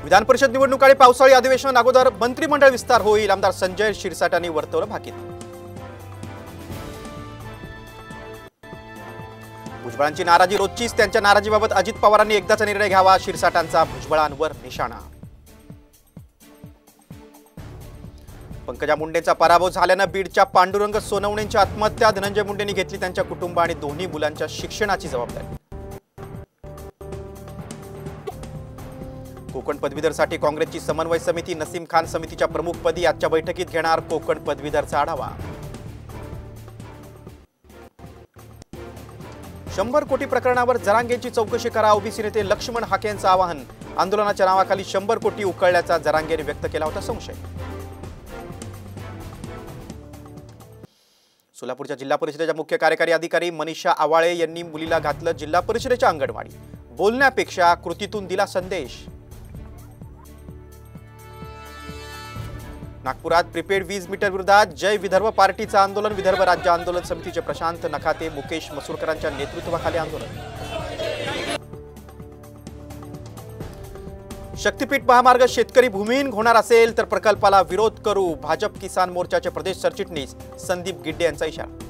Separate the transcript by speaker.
Speaker 1: विधान परिषद निवडणुकाळी पावसाळी अधिवेशन अगोदर मंत्रिमंडळ विस्तार होईल, आमदार संजय शिरसाट यांनी वर्तवलं भाकीत। भुजबळांची नाराजी रोजचीच, त्यांच्या नाराजीबाबत अजित पवारांनी एकदाचा निर्णय घ्यावा, शिरसाटांचा भुजबळांवर निशाणा। पंकजा मुंडेंचा पराभव झाल्यानं बीडच्या पांडुरंग सोनवणेंची आत्महत्या, धनंजय मुंडेंनी घेतली त्यांच्या कुटुंब आणि दोन्ही मुलांच्या शिक्षणाची जबाबदारी। कोकण पदवीधरसाठी काँग्रेसची समन्वय समिती, नसीम खान समितीच्या प्रमुखपदी आजच्या बैठकीत घेणार कोकण पदवीधरचा आढावा। 100 कोटी प्रकरणावर जरांगेंची चौकशी करा, ओबीसी नेते लक्ष्मण हाकेंचं आवाहन। आंदोलनाच्या नावाखाली 100 कोटी उकळल्याचा जरांगेंनी व्यक्त केला होता संशय। सोलापूरच्या जिल्हा परिषदेच्या मुख्य कार्यकारी अधिकारी मनीषा आवाळे यांनी मुलीला घातलं जिल्हा परिषदेच्या अंगणवाडी, बोलण्यापेक्षा कृतीतून दिला संदेश। नागपुरात प्रीपेड वीज मीटर विरोधात जय विदर्भ पार्टीचं आंदोलन, विदर्भ राज्य आंदोलन समितीचे प्रशांत नखाते, मुकेश मसूरकरांच्या नेतृत्वाखाली आंदोलन। शक्तीपीठ महामार्ग शेतकरी भूमिहीन होणार असेल तर प्रकल्पाला विरोध करू, भाजप किसान मोर्चाचे प्रदेश सरचिटणीस संदीप गिड्डे यांचा इशारा।